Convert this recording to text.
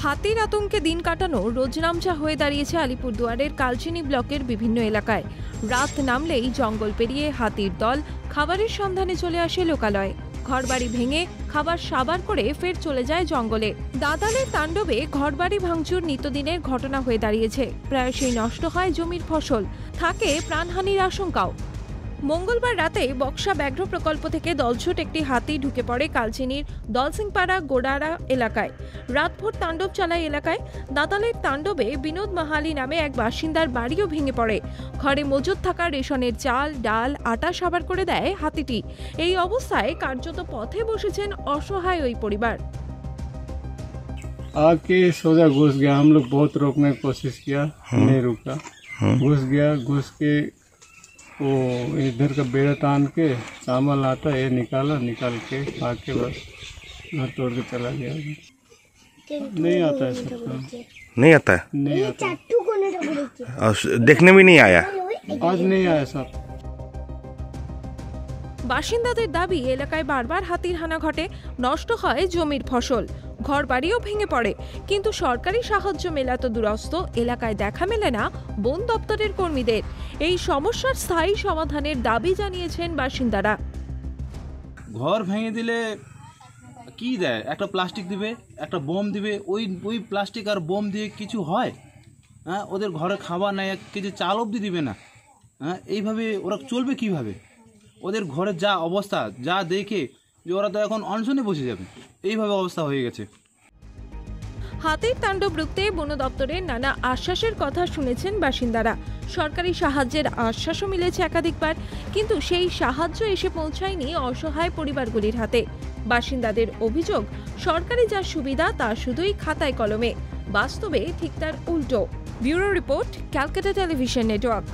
হাতির আতঙ্কে দিন কাটানো রোজনামচা হয়ে দাঁড়িয়েছে আলিপুরদুয়ারের কালচিনি ব্লকের বিভিন্ন এলাকায়। রাত নামলেই জঙ্গল পেরিয়ে হাতির দল খাবারের সন্ধানে চলে আসে লোকালয়ে। ঘরবাড়ি ভেঙে খাবার সাবার করে ফের চলে যায় জঙ্গলে। দাদালের তাণ্ডবে ঘরবাড়ি ভাঙচুর নিত্যদিনের ঘটনা হয়ে দাঁড়িয়েছে। প্রায়শই নষ্ট হয় জমির ফসল, থাকে প্রাণহানির আশঙ্কাও। মঙ্গলবার রাতে বক্সা ব্যাঘ্র প্রকল্প থেকে দলছুট একটি হাতি ঢুকে পড়ে কালচিনির দলসিংপাড়া গোড়ারা এলাকায়। রাতভর তাণ্ডব চালায় এলাকায়। দাতালের তাণ্ডবে বিনোদ মাহালি নামে এক বাসিন্দার বাড়িও ভেঙে পড়ে। ঘরে মজুদ থাকা রেশনের চাল, ডাল, আটা সাবার করে দেয় হাতিটি। এই অবস্থায় কার্যত পথে বসেছেন অসহায় ওই পরিবার। आके सोजा घुस गया। हम लोग बहुत रोकने की कोशिश किया, नहीं रुका। घुस गया, घुस के वो इधर का बेड़ा तान के सामान आता ये निकाल के आके बस घर तोड़ के चला गया। नहीं आता है सबका, नहीं आता है, नहीं आता। और देखने भी नहीं आया, आज नहीं आया सब। বাসিন্দাদের দাবি, এলাকায় বারবার হাতির হানা ঘটে, নষ্ট হয় জমির ফসল, ঘরবাড়িও ভেঙে পড়ে, কিন্তু সরকারি সাহায্য মেলা তো দূরস্থ। এলাকায় দেখা মেলে না বন দপ্তরের কর্মীদের। এই সমস্যার স্থায়ী সমাধানের দাবি জানিয়েছেন বাসিন্দারা। ঘর ভেঙে দিলে কি দেয়? একটা প্লাস্টিক দিবে, একটা বোম দিবে। ওই প্লাস্টিক আর বোম দিয়ে কিছু হয়? হ্যাঁ, ওদের ঘরে খাবার নেই, এক কেজি চাল অবধি দিবে না। হ্যাঁ, এইভাবে ওরা চলবে কিভাবে? ওদের ঘরের যা অবস্থা, যা দেখে যে ওরা তো এখন অনশনে বসে যাবে, এইভাবে অবস্থা হয়ে গেছে। হাতির তাণ্ডব রুখতে বন দপ্তরের নানা আশ্বাসের কথা শুনেছেন বাসিন্দারা। সরকারি সাহায্যের আশ্বাসও মিলেছে একাধিকবার, কিন্তু সেই সাহায্য এসে পৌঁছায়নি অসহায় পরিবারগুলির হাতে। বাসিন্দাদের অভিযোগ, সরকারি যা সুবিধা তা শুধুই খাতায় কলমে, বাস্তবে ঠিক তার উল্টো। Bureau report, Calcutta television network.